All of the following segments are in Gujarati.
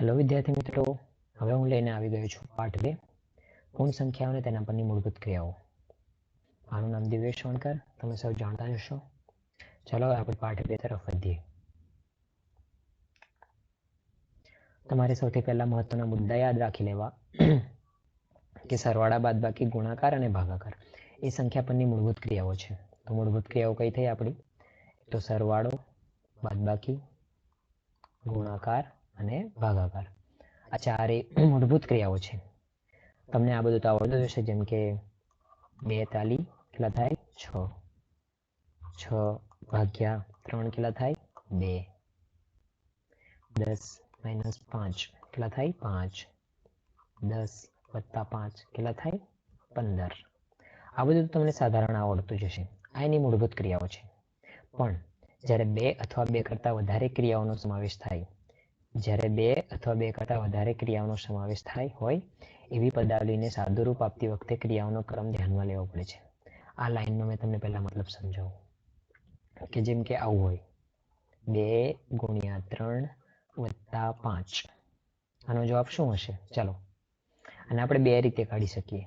હેલો વિદ્યાર્થી મિત્રો, હવે હું લઈને આવી ગયો છું પાઠ 2 પૂર્ણ સંખ્યાઓ અને તેના પરની મૂળભૂત ક્રિયાઓ. મારું નામ દિવ્યેશ વણકર, તમે સૌ જાણતા જ હશો. ચાલો આપણે પાઠ 2 તરફ વધીએ. તમારે સૌથી પહેલા મહત્વના મુદ્દા યાદ રાખી લેવા કે સરવાળા, બાદબાકી, ગુણાકાર અને ભાગાકાર એ સંખ્યા પરની મૂળભૂત ક્રિયાઓ છે. તો મૂળભૂત ક્રિયાઓ કઈ થઈ આપણી? તો સરવાળો, બાદબાકી, ગુણાકાર અને ભાગાકાર, આ ચારે મૂળભૂત ક્રિયાઓ છે. તમને આ બધું તો આવડતું જ હશે, જેમ કે 2 તાલી કેટલા થાય? 6. 6 ભાગ્યા 3 કેટલા થાય? 2. 10 માઇનસ 5 કેટલા થાય? 5. 10 વત્તા 5 કેટલા થાય? 15. આ બધું તમને સાધારણ આવડતું જ હશે. આ એની મૂળભૂત ક્રિયાઓ છે. પણ જ્યારે 2 અથવા 2 કરતાં વધારે ક્રિયાઓનો સમાવેશ થાય, જ્યારે 2 અથવા 2 કરતાં વધારે ક્રિયાઓનો સમાવેશ થાય હોય એવી પદાવલીને સાદુરૂપ આપતી વખતે ક્રિયાઓનો ક્રમ ધ્યાનમાં લેવો પડે છે. આ લાઈનનો મેં તમને પહેલા મતલબ સમજાવું કે જેમ કે આવું હોય 2 ગુણ્યા 3 વત્તા 5. આનો જવાબ શું હશે? ચાલો, અને આપણે 2 રીતે કાઢી શકીએ.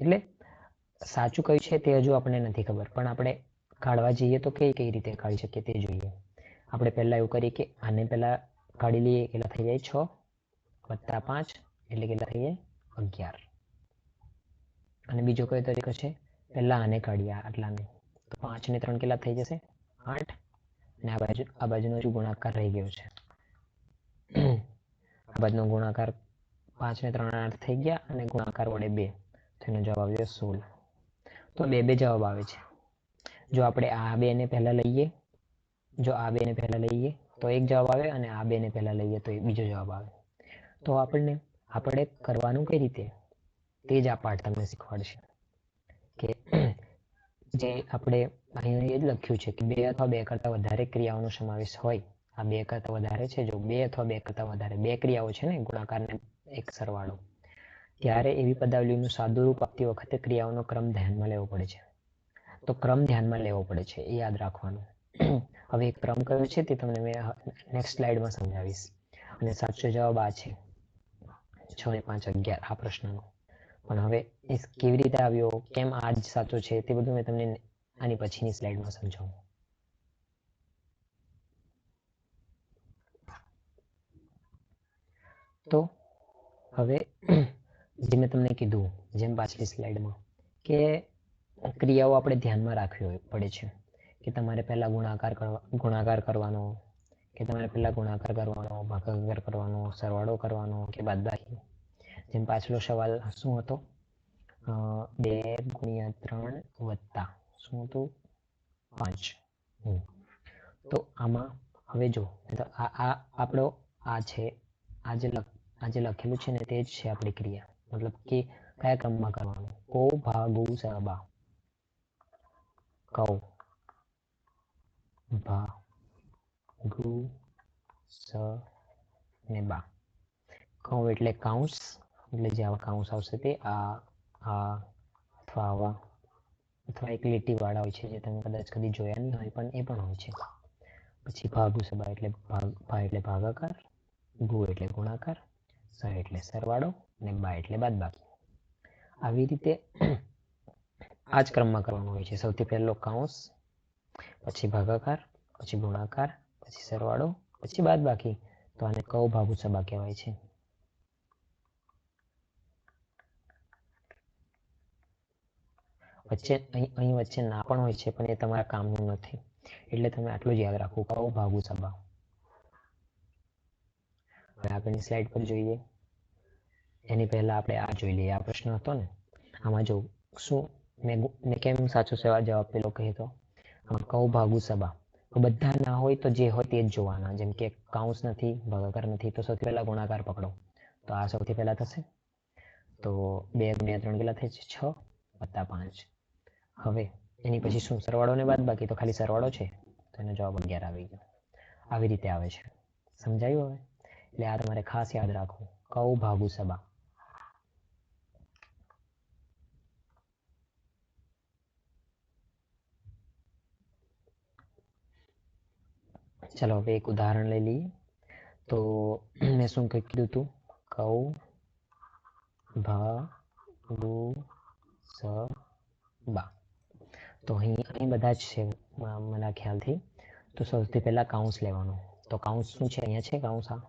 એટલે સાચું કયું છે તે હજુ આપણને નથી ખબર, પણ આપણે કાઢવા જઈએ તો કઈ રીતે કાઢી શકીએ તે જોઈએ. આપણે પહેલા એવું કરીએ કે આને પહેલા કાઢી લઈએ, કેટલા થઈ જાય? 6 વત્તા 5 એટલે કેટલા થઈ જાય? 11. અને બીજો કયો તરીકો છે? પહેલા આને કાઢીએ, આટલાને, તો 5 ને 3 કેટલા થઈ જશે? 8. અને આ બાજુનો હજુ ગુણાકાર રહી ગયો છે. આ બાજુનો ગુણાકાર 5 ને 3 8 થઈ ગયા, અને ગુણાકાર વડે 2, તો એનો જવાબ આવ્યો 16. તો 2 જવાબ આવે છે. જો આપણે આ 2 ને પહેલા લઈએ, તો એક જવાબ આવે, અને આ 2 ને પહેલા લઈએ તો બીજો જવાબ આવે. તો આપણે કરવાનું કઈ રીતે તે જ આ પાઠ તમને શીખવાડશે. કે જે આપણે અહીં એ જ લખ્યું છે કે 2 અથવા 2 કરતાં વધારે ક્રિયાઓનો સમાવેશ હોય, આ 2 કરતાં વધારે છે, જો 2 અથવા 2 કરતાં વધારે 2 ક્રિયાઓ છે ને, ગુણાકાર ને એક સરવાળો, ત્યારે એવી પદાવલીનું સાદું રૂપ આપતી વખતે ક્રિયાઓનો ક્રમ ધ્યાનમાં લેવો પડે છે. તો ક્રમ ધ્યાનમાં લેવો પડે છે, એ યાદ રાખવાનું. હવે એક ક્રમ કયો છે તે તમને મેં નેક્સ્ટ સ્લાઇડમાં સમજાવીશ. અને સાચો જવાબ આ છે, 6 ને 5 11 આ પ્રશ્નનો. પણ હવે એ કેવી રીતે આવ્યો, કેમ આ જ સાચો છે, તે બધું મેં તમને આની પછીની સ્લાઇડમાં સમજાવું. તો હવે જે મેં તમને કીધું, જેમ પાછલી સ્લાઇડમાં, કે ક્રિયાઓ આપણે ધ્યાનમાં રાખવી પડે છે. કે તમારે પહેલા ગુણાકાર કરવાનો, કે તમારે પહેલા ગુણાકાર કરવાનો, ભાગાકાર કરવાનો, સરવાળો કરવાનો કે બાદબાકી. જેમ પાછલો સવાલ શું હતો? 2 ગુણ્યા 3 વત્તા શું હતું? 5. તો આમાં હવે જો આપણો આ છે, આ જે લખેલું છે ને તે જ છે આપણી ક્રિયા. મતલબ કે કયા ક્રમમાં કરવાનું? કો ભાગુ સબા. કૌ ભાગુ સ ને બા. કૌ એટલે કૌંસ, એટલે જે આવા કૌંસ આવશે તે આ અથવા આવા, અથવા એક લીટી વાળા હોય છે, જે તમે કદાચ કદી જોયા નહીં હોય, પણ એ પણ હોય છે. પછી ભાગુ સબા એટલે ભા એટલે ભાગાકાર, ગુ એટલે ગુણાકાર, સ એટલે સરવાળો, અને બા એટલે બાદબાકી. આવી રીતે આ જ ક્રમમાં કરવાનું હોય છે. સૌથી પહેલો કૌંસ, પછી ભાગાકાર, પછી ગુણાકાર, પછી સરવાળો, પછી બાદબાકી. તો આને કૌ ભાગુ સબા કહેવાય છે. અહીં વચ્ચે ના પણ હોય છે, પણ એ તમારા કામનું નથી, એટલે તમે આટલું જ યાદ રાખવું, કૌ ભાગુ સબા. હવે આગળની સ્લાઇડ પર જોઈએ. એની પહેલા આપણે આ જોઈ લઈએ. આ પ્રશ્ન હતો ને, આમાં જો શું મેં કેમ સાચો જવાબ પેલો કહેતો, આમાં કૌ ભાગુ સબા. બધા ના હોય તો જે હોય તે જ જોવાના. જેમ કે કૌંસ નથી, ભાગાકાર નથી, તો સૌથી પહેલા ગુણાકાર પકડો, તો આ સૌથી પહેલા થશે. તો 2 ગુણ્યા 3 કેટલા થાય છે? 6 વત્તા 5. હવે એની પછી શું? સરવાળો ને બાદબાકી, તો ખાલી સરવાળો છે, તો એનો જવાબ 11 આવી ગયો. આવી રીતે આવે છે. સમજાયું હવે? એટલે આ તમારે ખાસ યાદ રાખવું, કૌ ભાગુ સબા. ચલો હવે એક ઉદાહરણ લઈ લઈએ. તો મેં શું કીધું હતું? કૌ ભા ગુ સ બા. તો અહીં બધા જ છે મારા ખ્યાલથી. તો સૌથી પહેલા કાઉન્સ લેવાનું. તો કાઉન્સ શું છે? અહીંયા છે કાઉન્સ આ.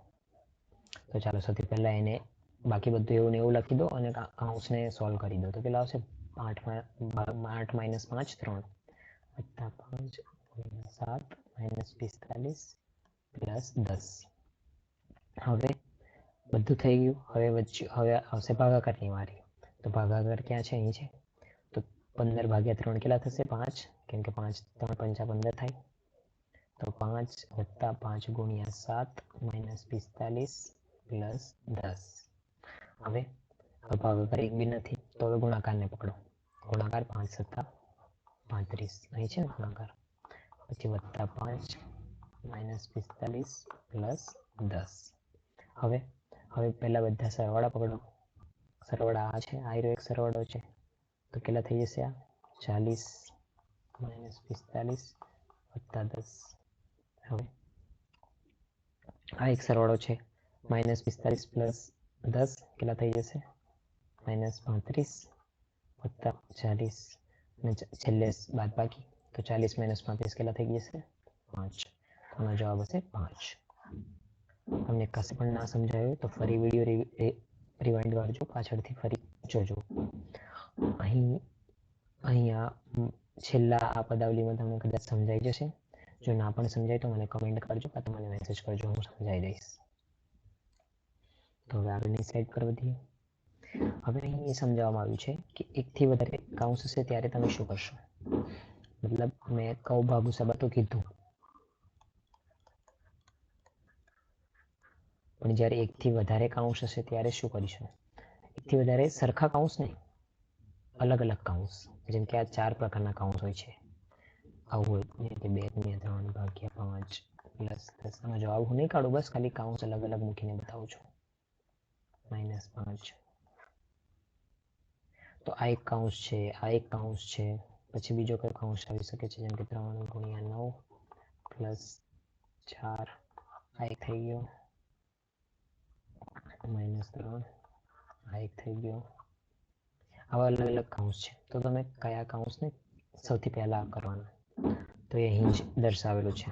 તો ચાલો સૌથી પહેલા એને બાકી બધું એવું ને એવું લખી દો અને કાઉન્સને સોલ્વ કરી દો. તો પેલા આવશે 8 - 5 3 વત્તા 5 7 -45 પ્લસ 10. હવે બધું થઈ ગયું. હવે આવશે ભાગાકારની વારી. તો ભાગાકાર ક્યાં છે? અહીં છે. તો 15 ભાગ્યા 3 કેટલા થશે? 5. કેમ કે 5 3 પંચા 15 થાય. તો 5 વત્તા 5 ગુણ્યા 7 -45 પ્લસ 10. હવે ભાગાકાર એક બી નથી, તો હવે ગુણાકારને પકડો. ગુણાકાર 5 સત્તા 35. અહીં છે ને ગુણાકાર. પછી વત્તા 5 -45 પ્લસ 10. હવે પહેલા બધા સરવાળા પકડો. સરવાળા આ છે, આ એક સરવાળો છે. તો કેટલા થઈ જશે? આ 40 -45 વત્તા 10. હવે આ એક સરવાળો છે, -45 પ્લસ 10 કેટલા થઈ જશે? -35 વત્તા 40 અને છેલ્લે બાદબાકી. તો 40 - 35 કેટલા થઈ જશે? 5. આનો જવાબ હશે 5. તમને કશે પણ ના સમજાયું તો ફરી વિડીયો રિવાઇન્ડ કરજો, પાછળથી ફરી જોજો. અહીંયા છેલ્લા આ પદાવલીમાં તમને કદાચ સમજાઈ જશે. જો ના પણ સમજાય તો મને કમેન્ટ કરજો અથવા મને મેસેજ કરજો, હું સમજાવી દઈશ. તો હવે આગળની સ્લાઇડ પર વધીએ. હવે અહીં એ સમજાવવામાં આવ્યું છે કે એકથી વધારે કાઉન્સ હશે ત્યારે તમે શું કરશો. મતલબ મેં કૌ ભાગુ સબા તો કીધું, પણ જ્યારે એકથી વધારે કાઉન્સ હશે ત્યારે શું કરીશું? એકથી વધારે સરખા કાઉન્સ નહીં, અલગ અલગ કાઉન્સ. જેમ કે આ 4 પ્રકારના કાઉન્સ હોય છે. આવું હોય કે 2 × 3 ભાગ્યા 5 પ્લસ 10. આનો જવાબ હું નહીં કાઢું, બસ ખાલી કાઉન્સ અલગ અલગ મૂકીને બતાવું છું. -5. તો આ એક કાઉન્સ છે, આ એક કાઉન્સ છે. પછી બીજો કયો કાઉન્સ આવી શકે છે? જેમ કે 3 × 9 પ્લસ 4. આ એક થઈ ગયો. -3. આ એક થઈ ગયો. આવા અલગ અલગ કાઉન્સ છે. તો તમે કયા કાઉન્સને સૌથી પહેલા કરવાના? તો એ અહીં જ દર્શાવેલું છે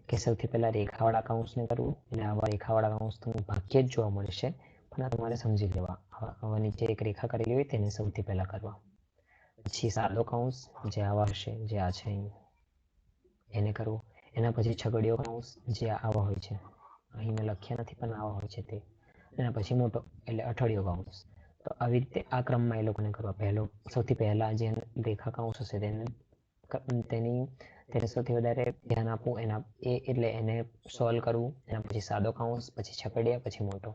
કે સૌથી પહેલા રેખાવાળા કાઉન્સને કરવું. એટલે આવા રેખાવાળા કાઉન્સ તમને ભાગ્યે જ જોવા મળશે, પણ આ તમારે સમજી લેવા. આવા નીચે એક રેખા કરેલી હોય તેને સૌથી પહેલા કરવા. પછી સાદો કાઉન્સ જે આવા હશે, જે આ છે એને કરવું. એના પછી છગડીયો કાઉન્સ જે આવા હોય છે, અહીં મેં લખ્યા નથી પણ આવા હોય છે તે. એના પછી મોટો એટલે અઠળિયો કાઉન્સ. તો આવી રીતે આ ક્રમમાં એ લોકોને કરવા. સૌથી પહેલા જે રેખા કાઉન્સ હશે તેને સૌથી વધારે ધ્યાન આપવું. એટલે એને સોલ્વ કરવું. એના પછી સાદો કાઉન્સ, પછી છકડીયા, પછી મોટો.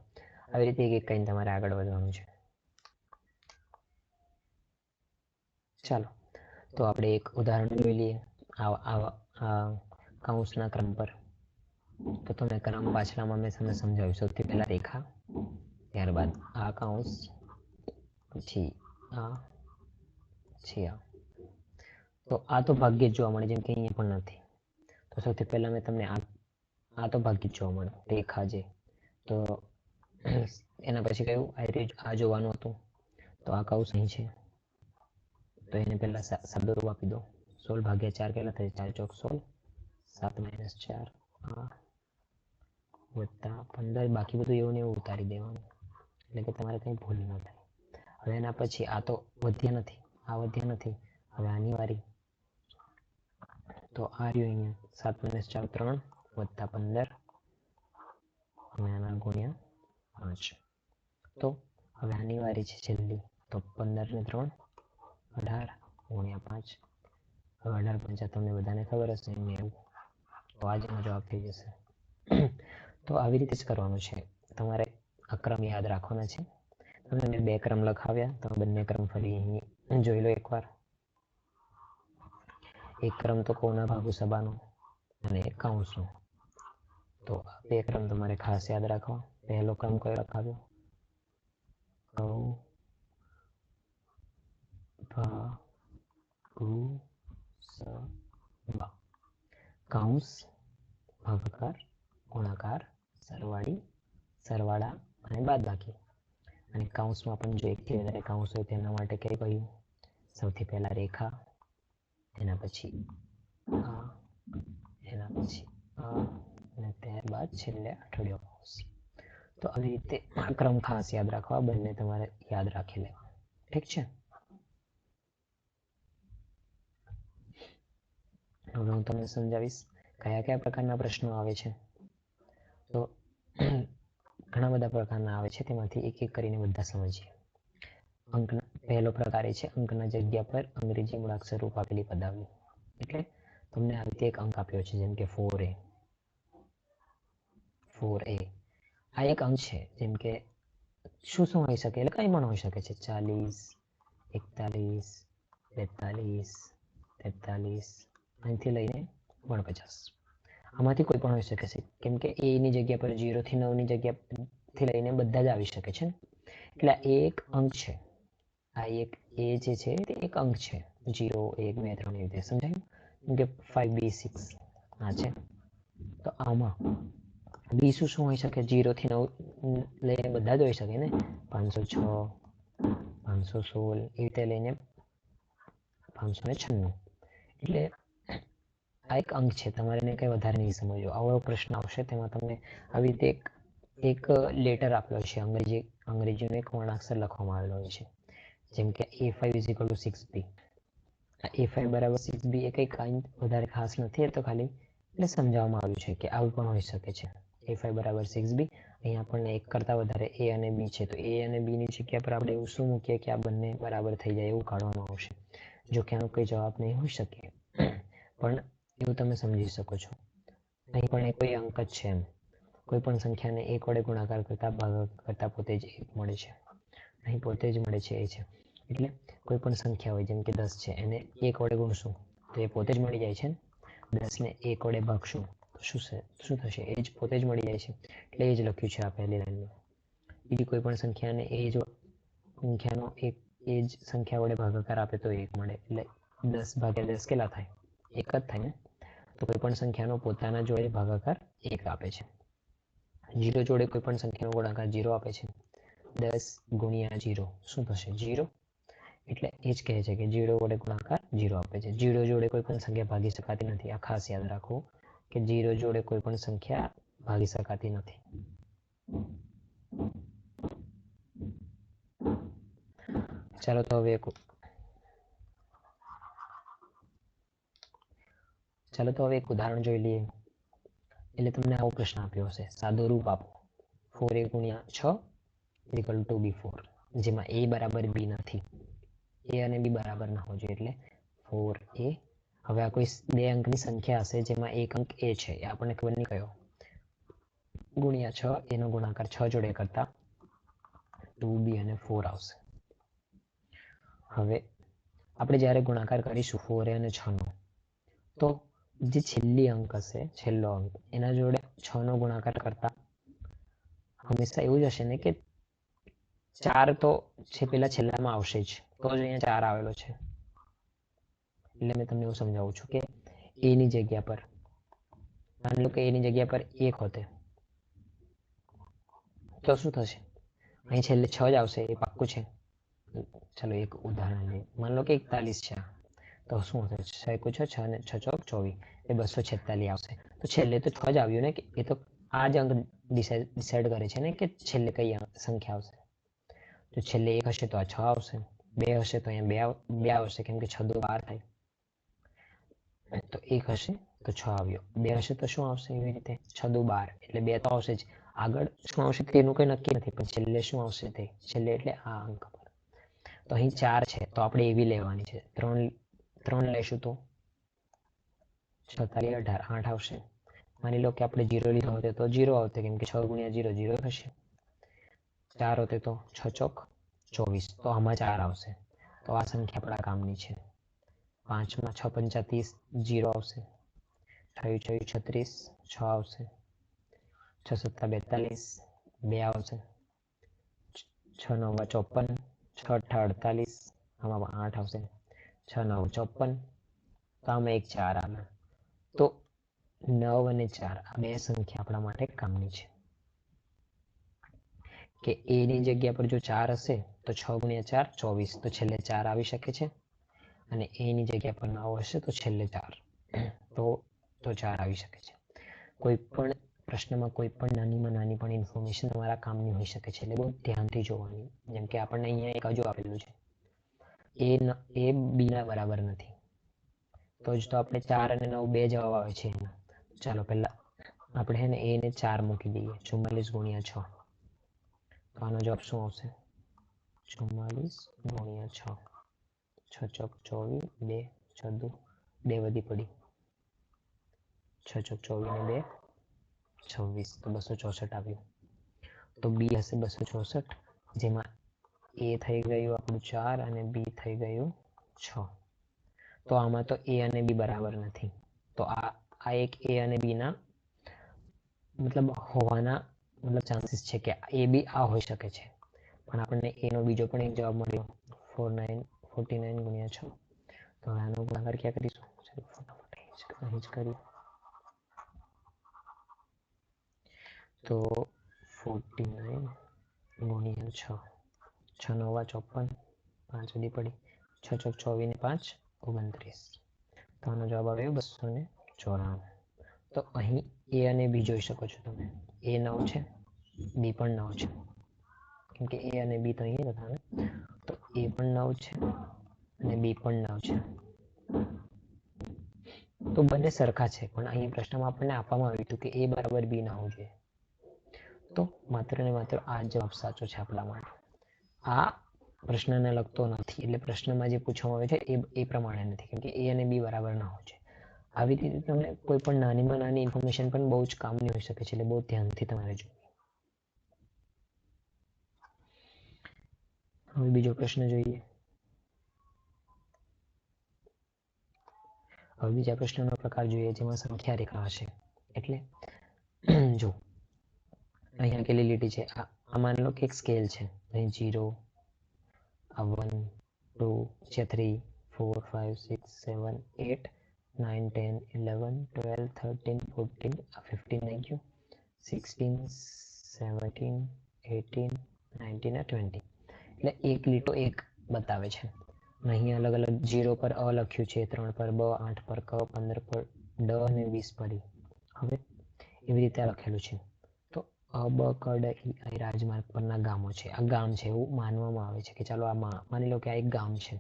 આવી રીતે એક કઈને તમારે આગળ વધવાનું છે. ચાલો તો આપણે એક ઉદાહરણ જોઈ લઈએ આ કાઉન્સના ક્રમ પર. તો તમે ક્રમ પાછળમાં મેં તમને સમજાવ્યું. સૌથી પહેલા રેખા, ત્યારબાદ આ કાઉન્સ, પછી આ, પછી આ. તો આ તો ભાગ્યે જ જોવા મળે, જેમ કે અહીંયા પણ નથી. તો સૌથી પહેલા મેં તમને આ તો ભાગ્યે જ જોવા મળે રેખા જે. તો એના પછી કયું આ જોવાનું હતું. તો આ કાઉન્સ અહીં છે, તો એને પહેલા સાદો રૂપ આપી દો. 16/4 કેટલા થાય? 4 ચોક 16. 7 - 4 વત્તા 15. બાકી બધું એવું ને એવું ઉતારી દેવાનું, એટલે કે તમારે કંઈ ભૂલ ન થાય. હવે એના પછી આ તો વધ્યા નથી, આ વધ્યા નથી. હવે આની વારી. તો આ રહ્યું અહીંયા 7 - 4 3 વત્તા 15 અને આના ગુણ્યા 5. તો હવે આની વારી છે છેલ્લી. તો 15 ને 3 18 ગુણ્યા 5. હવે 18 × 5 તમને બધાને ખબર હશે 90. તો આજનો જવાબ થઈ જશે. તો આવી રીતે જ કરવાનું છે તમારે. આ ક્રમ યાદ રાખવાના છે. તમને મેં 2 ક્રમ લખાવ્યા, તમે બંને ક્રમ ફરી અહીં જોઈ લો એકવાર. એક ક્રમ તો કૌના ભાગુ સબાનો અને એક કાઉન્સનો. તો આ 2 ક્રમ તમારે ખાસ યાદ રાખવા. પહેલો ક્રમ કયો લખાવ્યો? કૌ ભાગુ સબા. કાઉન્સ, ભાગાકાર, ગુણાકાર, સરવાળી, સરવાળા અને બાદબાકી. અને કૌંસમાં પણ જો એકથી વધારે કૌંસ હોય તેના માટે કઈ કહ્યું? સૌથી પહેલા રેખા, એના પછી એના પછી અને ત્યારબાદ છેલ્લે અઠવાડિયો કૌંસ. તો આવી રીતે આ ક્રમ ખાસ યાદ રાખવા, બંને તમારે યાદ રાખી લેવા. ઠીક છે. હવે હું તમને સમજાવીશ કયા કયા પ્રકારના પ્રશ્નો આવે છે. તો ઘણા બધા પ્રકારના આવે છે, તેમાંથી એક એક કરીને બધા સમજીએ. પહેલો પ્રકાર એ છે અંકના જગ્યા પર અંગ્રેજી મૂળાક્ષર રૂપ આપેલી પદાવલી. એટલે તમને આવી રીતે એક અંક આપ્યો છે, જેમ કે 4A. આ એક અંક છે, જેમ કે શું શું હોઈ શકે? એટલે કંઈ પણ હોઈ શકે છે. 40, 41, 42, 43, અહીંથી લઈને 49. આમાંથી કોઈ પણ હોઈ શકે છે, કેમ કે A ની જગ્યા પર 0 થી 9 ની જગ્યાથી લઈને બધા જ આવી શકે છે. એટલે આ એક અંક છે. આ એક A જે છે તે એક અંક છે. 0, 1, 2, 3 એવી રીતે સમજાયું? કેમ કે 5B, 6 આ છે. તો આમાં બી શું શું હોઈ શકે? 0 થી 9 લઈને બધા જ હોઈ શકે ને. 506, 516 એવી રીતે લઈને 596. એટલે આ એક અંક છે. તમારે એને કંઈ વધારે નહીં સમજો. આવો પ્રશ્ન આવશે તેમાં તમને આવી રીતે એક લેટર આપેલો છે, અંગ્રેજીનો એક વર્ણાક્ષર લખવામાં આવેલો હોય છે, જેમ કે A5 = 6B. A5 બરાબર 6B એ કંઈ વધારે ખાસ નથી, એ તો ખાલી એટલે સમજાવવામાં આવ્યું છે કે આવું પણ હોઈ શકે છે. A5 બરાબર 6B. અહીંયા આપણને એક કરતાં વધારે A અને B છે, તો A અને B ની જગ્યા પર આપણે એવું શું મૂકીએ કે આ બંને બરાબર થઈ જાય એવું કાઢવામાં આવશે. જો કે આનો કોઈ જવાબ નહીં હોઈ શકે, પણ એવું તમે સમજી શકો છો. અહીં પણ એ કોઈ અંક જ છે એમ. કોઈ પણ સંખ્યાને એક વડે ગુણાકાર કરતા ભાગાકાર કરતા પોતે જ એક મળે છે. અહીં પોતે જ મળે છે એ છે. એટલે કોઈ પણ સંખ્યા હોય, જેમ કે 10 છે, એને એક વડે ગુણશું તો એ પોતે જ મળી જાય છે. 10 ને એક વડે ભાગશું તો શું થશે? એ જ પોતે જ મળી જાય છે. એટલે એ જ લખ્યું છે આ પહેલી લાઈનમાં. બીજી કોઈ પણ સંખ્યાને એ જ સંખ્યાનો એ જ સંખ્યા વડે ભાગાકાર આપે તો 1 મળે. એટલે 10 ભાગ્યા 10 કેટલા થાય? 1 જ થાય ને. તો કોઈ પણ સંખ્યાનો પોતાના જોડે ભાગાકાર 1 આપે છે. 0 જોડે કોઈ પણ સંખ્યાનો ગુણાકાર 0 આપે છે. 10 ગુણ્યા 0 શું થશે? 0. એટલે એ જ કહે છે કે 0 વડે ગુણાકાર 0 આપે છે. 0 જોડે કોઈ પણ સંખ્યા ભાગી શકાતી નથી. આ ખાસ યાદ રાખવું કે 0 જોડે કોઈ પણ સંખ્યા ભાગી શકાતી નથી. ચાલો તો હવે એક ઉદાહરણ જોઈ લઈએ. એટલે તમને આવો પ્રશ્ન આપ્યો હશે, સાદો રૂપ આપો. 4A ગુણ્યા 6 = B4, જેમાં A બરાબર B નથી. A અને B બરાબર ના હોવો જોઈએ. એટલે 4A. હવે આ કોઈ 2 અંકની સંખ્યા હશે જેમાં એક અંક A છે, એ આપણને ખબર નહીં કયો. ગુણ્યા 6, એનો ગુણાકાર 6 જોડે કરતા 2B અને 4 આવશે. હવે આપણે જ્યારે ગુણાકાર કરીશું 4A અને 6નો, તો જે છેલ્લી અંક હશે, છેલ્લો અંક, એના જોડે 6નો ગુણાકાર કરતા હંમેશા એવું જ હશે ને કે 4 તો છે પેલા છેલ્લામાં આવશે જ, તો જ અહીંયા 4 આવેલો છે. એટલે મેં તમને એવું સમજાવું છું કે A ની જગ્યા પર માની લો કે A ની જગ્યા પર 1 હોતે તો શું થશે? અહીં છેલ્લે 6 જ આવશે, એ પાક્કું છે. ચાલો એક ઉદાહરણ લઈએ. માની લો કે 41 છે, તો શું થશે? 6 × 6 = 6 ને 6 × 4 = 24, એ 246 આવશે. તો છેલ્લે તો 6 જ આવ્યું ને, કે એ તો આ જ અંક ડિસાઈડ કરે છે ને કે છેલ્લે કઈ સંખ્યા આવશે. તો છેલ્લે 1 હશે તો આ 6 આવશે, 2 હશે તો અહીંયા 2 આવશે, કેમ કે 6 × 2 = 12 થાય. તો 1 હશે તો 6 આવ્યો, 2 હશે તો શું આવશે? એવી રીતે 6 × 2 = 12, એટલે 2 તો આવશે જ. આગળ શું આવશે તેનું કંઈ નક્કી નથી, પણ છેલ્લે શું આવશે તે છેલ્લે એટલે આ અંક પર. તો અહીં 4 છે તો આપણે એવી લેવાની છે. 3 લેશું તો 6 × 18 8 આવશે. માની લો કે આપણે 0 લીધો હોત તો 0 આવતે, કેમ કે 6 × 0 0 થશે. 4 હોતે તો 6 × 4 = 24, તો આમાં 4 આવશે. તો આ સંખ્યા આપણા કામની છે. 5 માં 6 × 5 = 30, 0 આવશે. 6 × 6 = 36, 6 આવશે. 6 × 7 = 42, 2 આવશે. 6 × 9 = 54, 6 × 8 = 48, આમાં 8 આવશે. 6 × 9 = 54, તો આમાં એક 4 આવે. તો 9 અને 4 આ બે સંખ્યા આપણા માટે કામની છે. કે a ની જગ્યા પર જો 4 હશે તો 6 ગુણ્યા 4 24, તો છેલ્લે 4 આવી શકે છે, અને a ની જગ્યા પર 9 હશે તો છેલ્લે 4 તો 4 આવી શકે છે. કોઈ પણ પ્રશ્નમાં કોઈ પણ નાનીમાં નાની પણ ઇન્ફોર્મેશન તમારા કામની હોઈ શકે છે, એટલે બહુ ધ્યાનથી જોવાની. જેમ કે આપણને અહીંયા એક હજુ આપેલું છે, એ b ના બરાબર નથી, તો જ તો આપણે 4 અને 9 બે જવાબ આવે છે એના. ચાલો પહેલા આપણે હે ને a ને 4 મૂકી દઈએ, 44 ગુણ્યા 6, તો આનો જવાબ શું આવશે? 44 ગુણ્યા 6, 6 ચોક 24, 2 6 2 વધી પડી, 6 ચોક 24 ને 2 26, તો 264 આવ્યું. તો b હશે 264, જેમાં a થઈ ગયું આપણું 4 અને b થઈ ગયું 6. તો આમાં તો a અને b બરાબર નથી, તો આ એક a અને b ના મતલબ હોવાના ચાન્સીસ છે કે a b આ હોઈ શકે છે. પણ આપણને a નો બીજો પણ એક જવાબ મળ્યો, 49 ગુણ્યા 6. તો આનો ગુણાકાર ક્યાં કરીશું? ફટાફટ અહીં જ કરીએ. તો 49 ગુણ્યા 6, 6 9 54, 5 વધી પડી, 6 ચોક 24 ને 5 29. તો આનો જવાબ આવ્યો 294. તો અહીં a અને b જોઈ શકો છો તમે, a 9 છે, b પણ 9 છે, કેમ કે a અને b તો અહીં હતા ને, તો a પણ 9 છે અને b પણ 9 છે. તો બંને સરખા છે, પણ અહીં પ્રશ્નમાં આપણને આપવામાં આવ્યું હતું કે a બરાબર b ના હોવું જોઈએ. તો માત્ર ને માત્ર આ જવાબ સાચો છે આપણા માટે. આ પ્રશ્નને લગતો નથી, એટલે પ્રશ્નમાં જે પૂછવામાં આવે છે એ પ્રમાણે નથી, કેમ કે a અને b બરાબર ના હોય છે. આવી રીતે તમને કોઈ પણ નાનીમાં નાની ઇન્ફોર્મેશન પણ બહુ જ કામની હોઈ શકે છે, એટલે બહુ ધ્યાનથી તમારે જોવી. હવે બીજો પ્રશ્ન જોઈએ. હવે બીજા પ્રશ્નનો પ્રકાર જોઈએ, જેમાં સંખ્યા રેખા હશે. એટલે જો અહીંયા કેટલી લીટી છે, આ માની લો કે એક સ્કેલ છે, અહીં 0, આ 1 2 છે, 3 4 5 6 7 8 9 10 11 12 13 14, આ 15 આવી ગયું, 16 17 18 19 આ 20. એટલે એક લીટો એક બતાવે છે. અહીં અલગ અલગ 0 પર અ લખ્યું છે, 3 પર બ, 8 પર ક, 15 પર ડ અને 20 પર ઈ. હવે એવી રીતે લખેલું છે. તો અ બ ક ડ ઈ આ રાજમાર્ગ પરના ગામો છે. આ ગામ છે એવું માનવામાં આવે છે કે ચાલો આ માની લો કે આ એક ગામ છે,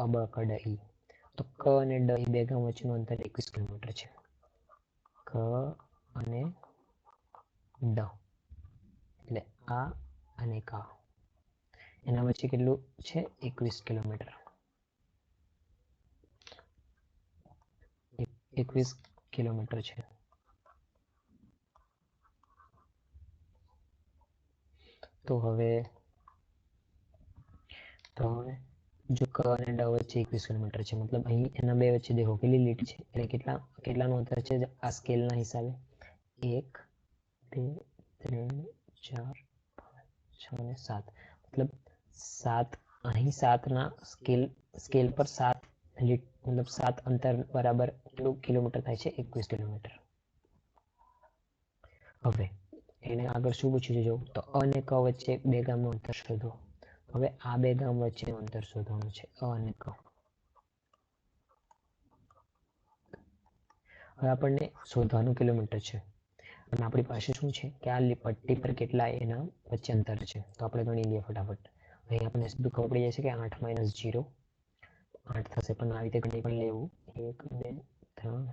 અ બ ક ડ ઈ. તો ક અને ડ એ બે ગામ વચ્ચેનું અંતર 21 કિલોમીટર છે. ક અને ડ એટલે આ અને કા, એના વચ્ચે કેટલું છે? 21 કિલોમીટર. 21 કિલોમીટર છે. તો હવે જો ક અને ડ વચ્ચે 21 કિલોમીટર છે, મતલબ અહીં એના બે વચ્ચે દેખો કેટલી લીટી છે, એટલે કેટલાનું અંતર છે આ સ્કેલના હિસાબે? 1 2 3 4 5 6 અને 7, મતલબ 7. અહીં 7 ના સ્કેલ પર 7 મતલબ 7 અંતર બરાબર કેટલું કિલોમીટર થાય છે? 21 કિલોમીટર. હવે એને આગળ શું પૂછ્યું છે જો, તો અ અને ક વચ્ચે બે ગામનું અંતર શોધો. હવે આ બે ગામ વચ્ચેનું અંતર શોધવાનું છે, અ અને ક. હવે આપણને શોધવાનું કિલોમીટર છે, અને આપણી પાસે શું છે કે આ પટ્ટી પર કેટલા એના વચ્ચે અંતર છે, તો આપણે ગણી લઈએ ફટાફટ. અહીં આપણને સીધું ખબર પડી જશે કે 8 - 0 8 થશે, પણ આવી રીતે ગણી પણ લેવું, 1 2 3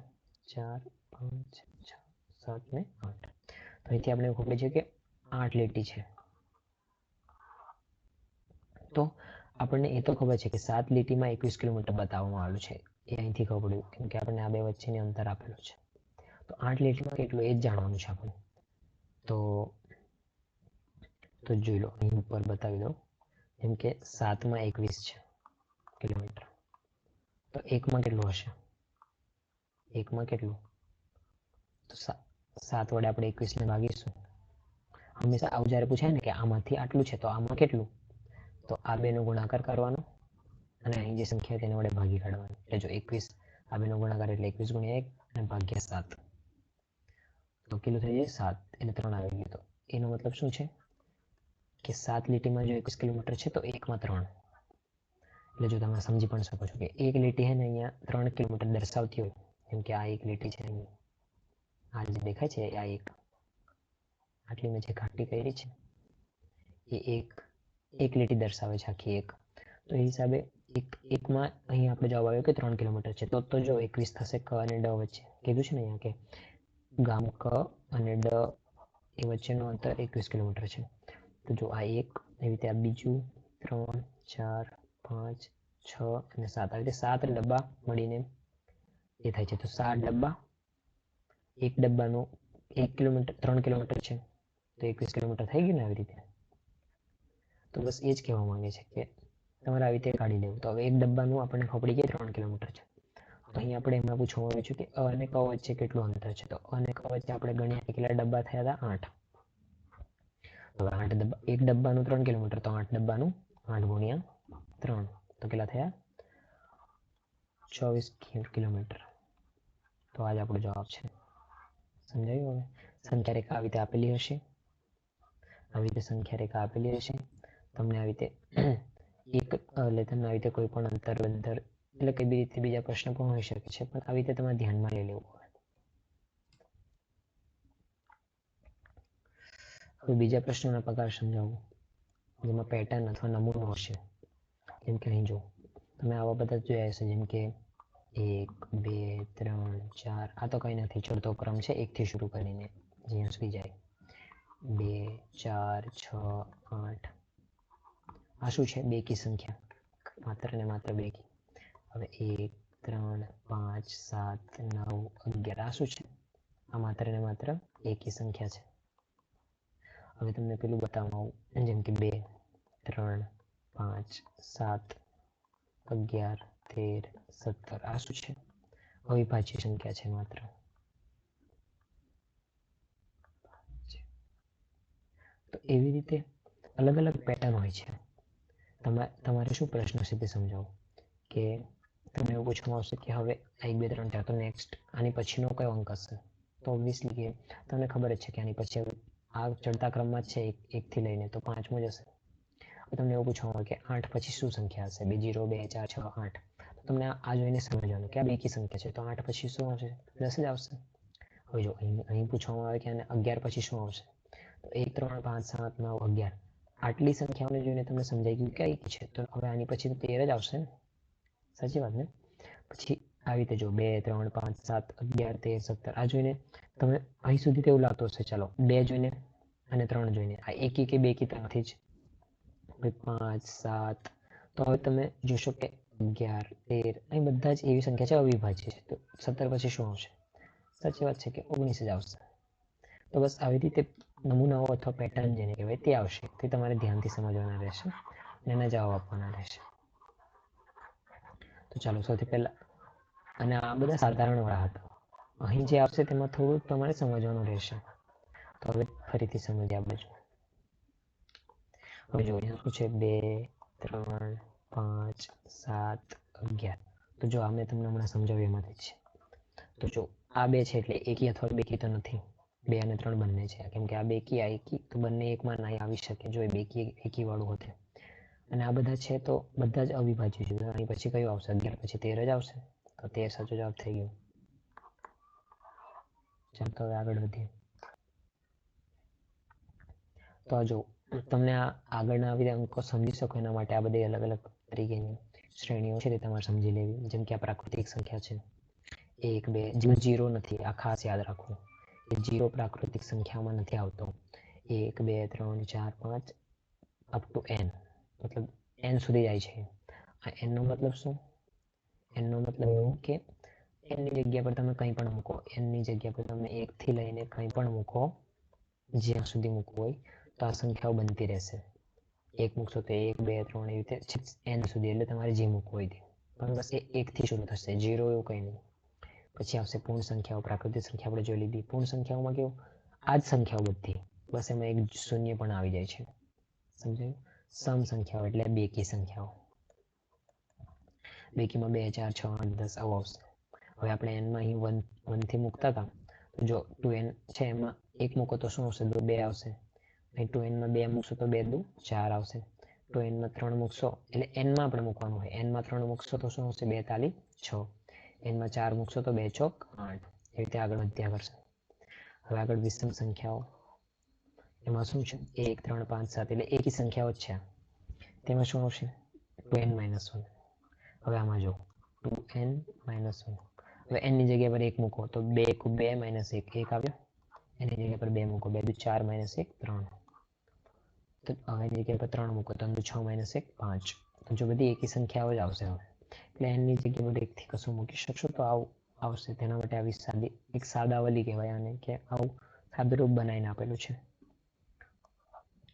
4 5 6 7 ને 8. તો અહીંથી આપણે ખબર પડી છે કે 8 લીટી છે. તો આપણને એ તો ખબર છે કે 7 લીટીમાં 21 કિલોમીટર બતાવવામાં આવેલું છે, એ અહીંથી ખબર પડ્યું, કેમ કે આપણને આ બે વચ્ચેની અંતર આપેલું છે. તો 8 લીટીમાં કેટલું એ જ જાણવાનું છે આપણે. તો જોઈ લો, અહીં ઉપર બતાવી દો, જેમ કે 7માં 21 છે કિલોમીટર, તો 1માં કેટલું હશે? 1માં કેટલું? તો 7 વડે આપણે 21 ને ભાગીશું. હંમેશા આવું જ્યારે પૂછાય ને કે આમાંથી આટલું છે તો આમાં કેટલું, તો આ બેનો ગુણાકાર કરવાનો અને અહીં જે સંખ્યા તેને વડે ભાગી કાઢવાની. એટલે જો 21, આ બેનો ગુણાકાર એટલે 21 ગુણ્યા 1 અને ભાગ્યા 7, તો કેટલું થઈ જાય? 7, એટલે 3 આવી ગયું. તો એનો મતલબ શું છે? કે 7 લીટીમાં જો 21 કિલોમીટર છે તો 1 માં 3. એટલે જો તમે સમજી પણ શકો છો કે એક લીટી છે ને અહીંયા 3 કિલોમીટર દર્શાવતી હોય, જેમ કે આ એક લીટી છે, આ જે દેખાય છે આ આટલી મેં જે ઘાટી કરી છે એ એક લીટી દર્શાવે છે આખી એક. તો એ હિસાબે એકમાં અહીં આપણે જવાબ આવ્યો કે 3 કિલોમીટર છે, તો જો 21 થશે ક અને ડ વચ્ચે. કીધું છે ને અહીંયા કે ગામ ક અને ડ એ વચ્ચેનું અંતર 21 કિલોમીટર છે. તો જો આ એક, એવી રીતે આ બીજું, 3, 4, 5, 6 અને 7, આવી રીતે 7 ડબ્બા મળીને એ થાય છે. તો 7 ડબ્બા, એક ડબ્બાનું 1 કિલોમીટર 3 કિલોમીટર છે, તો 21 કિલોમીટર થઈ ગયું ને આવી રીતે. તો બસ એ જ કહેવા માંગે છે કે તમારે આવી રીતે કાઢી લેવું. તો હવે એક ડબ્બાનું આપણને ખબર પડી ગઈ 3 કિલોમીટર છે. તો અહીં આપણે એમાં પૂછવામાં આવ્યું છે કે અ અને ક વચ્ચે કેટલું અંતર છે. તો અ અને ક વચ્ચે આપણે ગણ્યા કેટલા ડબ્બા થયા હતા? 8. હવે 8 ડબ્બા, એક ડબ્બાનું 3 કિલોમીટર, તો 8 ડબ્બાનું 8 ગુણ્યા 3, તો કેટલા થયા? 24 કિલોમીટર. તો આ જ આપણો જવાબ છે. સમજાયું? હવે સંખ્યા રેખા આવી રીતે આપેલી હશે, આવી રીતે સંખ્યા રેખા આપેલી હશે. તમને આવી રીતે એક એટલે તમને આવી રીતે કોઈ પણ અંતર એટલે કઈ બી રીતે બીજા પ્રશ્ન પણ હોઈ શકે છે, પણ આવી રીતે તમારે ધ્યાનમાં લઈ લેવું. હવે બીજા પ્રશ્નોના પ્રકાર સમજાવું, જેમાં પેટર્ન અથવા નમૂનો હશે. જેમ કે અહીં જો તમે આવા બધા જોયા હશે, જેમ કે 1, 2, 3, 4, આ તો કઈ નથી, ચડતો ક્રમ છે 1 થી શરૂ કરીને જ્યાં સુધી જાય. 2, 4, 6, 8, આ શું છે? બેકી સંખ્યા, માત્ર ને માત્ર બેકી. હવે 1, 3, 5, 7, 9, 11, આ શું છે? આ માત્ર ને માત્ર એકી સંખ્યા છે. હવે તમને પેલું બતાવવામાં આવું, જેમ કે 2, 3, 5, 7, 11, 13, 17, આ શું છે? અવિભાજ્ય સંખ્યા છે માત્ર. તો એવી રીતે અલગ અલગ પેટર્ન હોય છે. તમારે શું પ્રશ્ન છે તે સમજાવો, કે તમને એવું પૂછવામાં આવશે કે હવે 1, 2, 3, 4, તો નેક્સ્ટ આની પછીનો કયો અંક હશે? તો ઓબ્વિયસલી કે તમને ખબર જ છે કે આની પછી આ ચડતા ક્રમમાં છે 1 થી લઈને, તો 5મો જ હશે. તમને એવું પૂછવામાં આવે કે 8 પછી શું સંખ્યા હશે? 0, 2, 4, 6, 8. તો તમને આ જોઈને સમજવાનું કે આ બેકી સંખ્યા છે, તો 8 પછી શું આવશે? 10 જ આવશે. હવે જો અહીં પૂછવામાં આવે કે આને 11 પછી શું આવશે? તો 1, 3, 5, 7, 9, 11, આટલી સંખ્યાઓને જોઈને તમને સમજાઈ ગયું કે કઈ છે. તો હવે આની પછી તો 13 જ આવશે ને? સાચી વાત ને? પછી આવી રીતે જો 2, 3, 5, 7, 11, 13, 17, આ જોઈને તમે અહીં સુધી તેવું લાગતું હશે, ચાલો 2 જોઈને અને 3 જોઈને આ એકી કે બેકી તો નથી જ. 5, 7, તો હવે તમે જોશો કે 11, 13, અહીં બધા જ એવી સંખ્યા છે અવિભાજ્ય છે. તો 17 પછી શું આવશે? સાચી વાત છે કે 19 જ આવશે. તો બસ આવી રીતે નમૂનાઓ અથવા પેટર્ન જેને કહેવાય તે આવશે. તે તમારે ધ્યાનથી સમજવાના રહેશે અને એના જવાબ આપવાના રહેશે. તો ચાલો સૌથી પહેલા, અને આ બધા સાધારણ વાળા હતા. અહીં જે આવશે તેમાં થોડું તમારે સમજવાનું રહેશે. તો હવે ફરીથી સમજીએ આ બાજુ. હવે જો અહીંયા શું છે? 2, 3, 5, 7, 11. તો જો આ મેં તમને હમણાં સમજાવ્યું એમાંથી છે. તો જો આ 2 છે એટલે એકી અથવા બેકી તો નથી. 2 અને 3 બંને છે, કેમ કે આ બેકી આ એકી, તો બંને એકમાં ના આવી શકે જો એ બેકી એકી વાળું હોતે. અને આ બધા છે તો બધા જ અવિભાજ્ય છે. અહીં પછી કયું આવશે? 11 પછી 13 જ આવશે. તો 13 સાચો જવાબ થઈ ગયો. ચાલો તો હવે આગળ વધીએ. તો જો તમને આ આગળના આવી અંકો સમજી શકો એના માટે આ બધી અલગ અલગ તરીકેની શ્રેણીઓ છે તે તમારે સમજી લેવી. જેમ કે આ પ્રાકૃતિક સંખ્યા છે 1, 2, જેમાં 0 નથી, આ ખાસ યાદ રાખવું કે 0 પ્રાકૃતિક સંખ્યામાં નથી આવતો. 1, 2, 3, 4, 5 અપ ટુ n, મતલબ n સુધી જાય છે. આ n નો મતલબ શું? n નો મતલબ એવું કે n ની જગ્યા પર તમે કંઈ પણ મૂકો, n ની જગ્યા પર તમે 1 થી લઈને કંઈ પણ મૂકો, જ્યાં સુધી મૂકવું હોય, તો આ સંખ્યાઓ બનતી રહેશે. 1 મૂકશો તો 1, 2, 3 એવી રીતે n સુધી, એટલે તમારે જે મૂકવું હોય તે. પણ બસ એ 1 થી શરૂ થશે, 0 એવું કંઈ નહીં. પછી આવશે પૂર્ણ સંખ્યાઓ. પ્રાકૃતિક સંખ્યા આપણે જોઈ લીધી. પૂર્ણ સંખ્યાઓમાં કેવું? આ જ સંખ્યાઓ બધી, બસ એમાં એક શૂન્ય પણ આવી જાય છે. સમજાયું? સમ સંખ્યાઓ એટલે બેકી સંખ્યાઓ. બેકીમાં 2, 4, 6, 8, 10 આવું આવશે. હવે આપણે n માં અહીં 1 થી મૂકતા હતા, તો જો 2n છે એમાં 1 મૂકો તો શું આવશે? 2 આવશે. અહીં 2n માં 2 મૂકશો તો 2 દુ 4 આવશે. 2n માં 3 મૂકશો એટલે n માં આપણે મૂકવાનું હોય. n માં 3 મૂકશો તો શું આવશે? 2 તાલી 6. n માં 4 મૂકશો તો 2 ચોક 8. એ રીતે આગળ વધ્યા કરશે. હવે આગળ વિષમ સંખ્યાઓ, એમાં શું છે? 1 3 5 7 એટલે એકી સંખ્યાઓ જ છે. તેમાં શું આવશે? 2n - 1. હવે આમાં જો 2n - 1. હવે n ની જગ્યા પર 1 મૂકો તો 2 - 1 1 આવ્યો. એની જગ્યા પર 2 મૂકો 2 - 4 - 1 3. તો હવે એની જગ્યા પર 3 મૂકો તો 6 - 1 5. તો જો બધી એકી સંખ્યાઓ જ આવશે. હવે એટલે n ની જગ્યા પર 1 થી કશું મૂકી શકશો તો આવું આવશે. તેના માટે આવી સાદી એક સાદાવલી કહેવાય આને, કે આવું સાદુરૂપ બનાવીને આપેલું છે.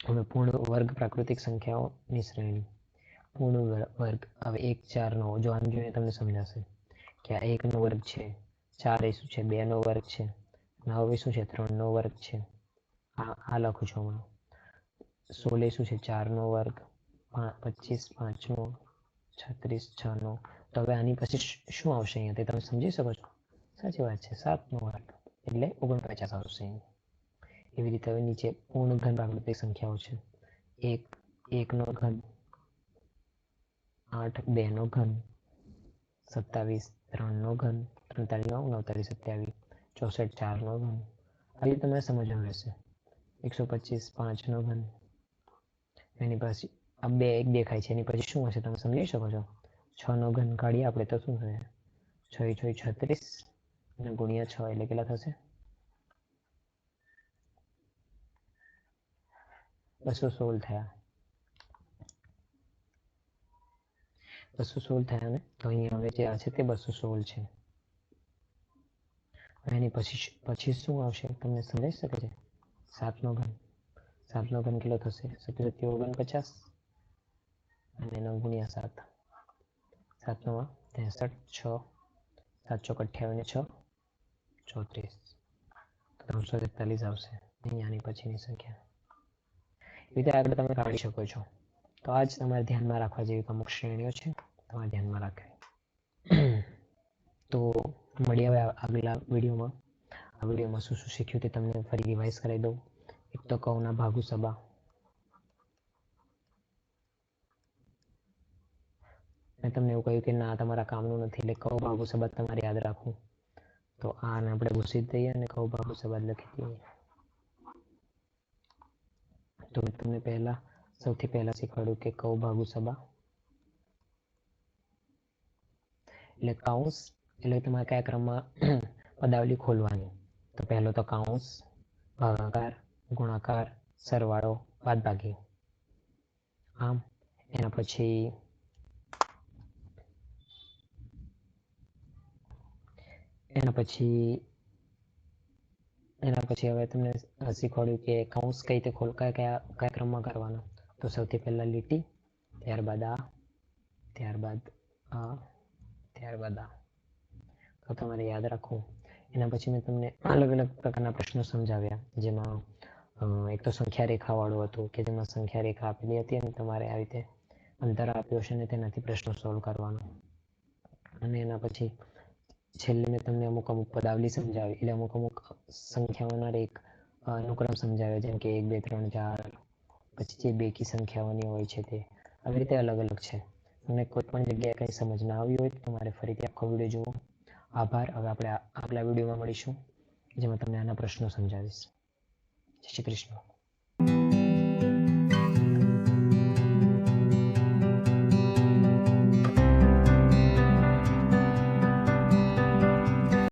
હવે પૂર્ણ વર્ગ પ્રાકૃતિક સંખ્યાઓની શ્રેણી. પૂર્ણ વર્ગ હવે 1 4 9. જો આમ જોઈને તમને સમજાશે કે આ 1 નો વર્ગ છે, 4 એ શું છે? 2 નો વર્ગ છે, 9 એ શું છે? 3 નો વર્ગ છે. આ લખું છું હમણાં. 16 એ શું છે? 4 નો વર્ગ, 25 5 નો, 36 6 નો. તો હવે આની પછી શું આવશે અહીંયા તે તમે સમજી શકો છો? સાચી વાત છે, 7 નો વર્ગ એટલે 49 આવશે. એવી રીતે હવે નીચે પૂર્ણ ઘન પ્રાકૃતિક સંખ્યાઓ છે. 1 1 નો ઘન, 8 2 નો ઘન, 27 3 નો ઘન, 43 9 49 27, 64 4 નો ઘન. આવી તમારે સમજવાનું રહેશે. 125 5 નો ઘન. એની પછી આ 2 1 દેખાય છે, એની પછી શું હશે તમે સમજી શકો છો? 6 નો ઘન કાઢીએ આપણે તો શું થશે? 6 × 6 = 36 અને ગુણ્યા 6 એટલે કેટલા થશે? 216 થયા. 216 થયા ને? તો અહીંયા હવે જે આ છે તે 216 છે. એની પછી શું આવશે તમને સમજાઈ શકે છે? 7 નો ઘન. 7 નો ઘન કેટલો થશે? 7 × 49 અને એનો ગુણ્યા 7. 7 નો 63 6 7 ચોક 58 6 34. 343 આવશે અહીંયાની પછીની સંખ્યા. એ રીતે આગળ તમે કાઢી શકો છો. તો આ જ તમારે ધ્યાનમાં રાખવા જેવી અમુક શ્રેણીઓ છે, તમારે ધ્યાનમાં રાખવી. તો મળીએ હવે આગલા વિડીયોમાં. આ વિડીયોમાં શું શું શીખ્યું તે તમને ફરી રિવાઇઝ કરાવી દઉં. એક તો કર્ણના ભાગુ સભા, મેં તમને એવું કહ્યું કે ના તમારા કામનું નથી, એટલે કર્ણ ભાગુ સભા તમારે યાદ રાખવું. તો આને આપણે ભૂસી જ દઈએ અને કર્ણ ભાગુ સભા લખી દઈએ. તો મેં તમને સૌથી પહેલા શીખવાડ્યું કે કર્ણ ભાગુ સભા એટલે કૌંસ એટલે તમારે કયા ક્રમમાં પદાવલી ખોલવાની. તો પહેલો તો કૌંસ, ભાગાકાર, ગુણાકાર, સરવાળો, બાદબાકી. આમ એના પછી હવે તમને શીખવાડ્યું કે કૌંસ કઈ રીતે કયા ક્રમમાં કરવાનો. તો સૌથી પહેલા લીટી, ત્યારબાદ આ, ત્યારબાદ આ, ત્યારબાદ આ. તો તમારે યાદ રાખવું. એના પછી મેં તમને અલગ અલગ પ્રકારના પ્રશ્નો સમજાવ્યા, જેમાં એક તો સંખ્યા રેખા વાળું હતું કે જેમાં સંખ્યા રેખા આપેલી હતી અને તમારે આવી રીતે અંતર આપ્યું હશે અને તેનાથી પ્રશ્નો સોલ્વ કરવાનો. અને એના પછી છેલ્લે મેં તમને અમુક પદાવલી સમજાવી, એટલે અમુક સંખ્યાઓના એક અનુક્રમ સમજાવ્યો, જેમ કે 1 2 3 4, પછી જે બેકી સંખ્યાઓની હોય છે તે આવી રીતે અલગ અલગ છે. તમને કોઈ પણ જગ્યાએ કંઈ સમજ ના આવી હોય તો તમારે ફરીથી આખો વિડીયો જુઓ. આભાર. હવે આપણે આગલા વિડીયોમાં મળીશું, જેમાં તમને આના પ્રશ્નો સમજાવીશ. જય શ્રી કૃષ્ણ.